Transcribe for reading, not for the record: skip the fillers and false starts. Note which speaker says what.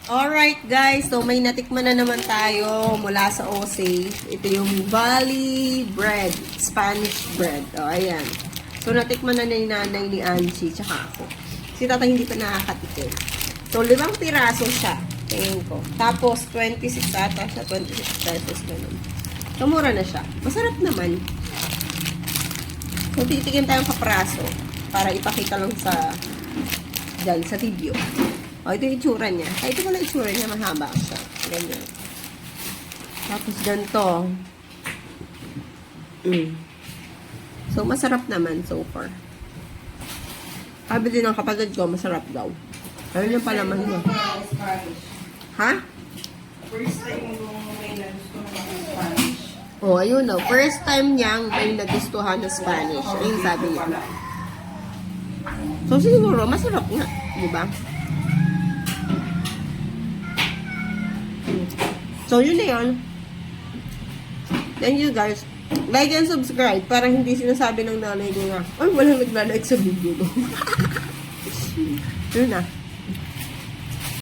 Speaker 1: Alright guys, so may natikman na naman tayo mula sa OSE. Ito yung Valley Bread, Spanish bread. O, ayan. So natikman na ni nanay ni Angie, tsaka ako. Si tatay hindi pa nakakatikim. So 5 piraso siya, tingin ko. Tapos 26 ata siya, 26 pesos ganun. So mura na siya. Masarap naman. So titikim tayong kapraso para ipakita lang sa dyan, sa video. O, ito yung itsura niya. Ay, ito pala itsura niya, mahaba siya. Ganyan. Tapos ganito. So, masarap naman so far. Sabi din ng kapatid ko, masarap daw. Ayun yung palaman niya. Ha?
Speaker 2: First time yung may nagustuhan ng Spanish.
Speaker 1: Oh, ayun daw. First time niyang may nagustuhan ng Spanish. Ayun sabi niya. So, siguro, masarap nga. Diba? So, yun na yun. Thank you guys. Like and subscribe para hindi sinasabi ng nanay ko nga, ay, walang nagla-like sa video ko. Yun na.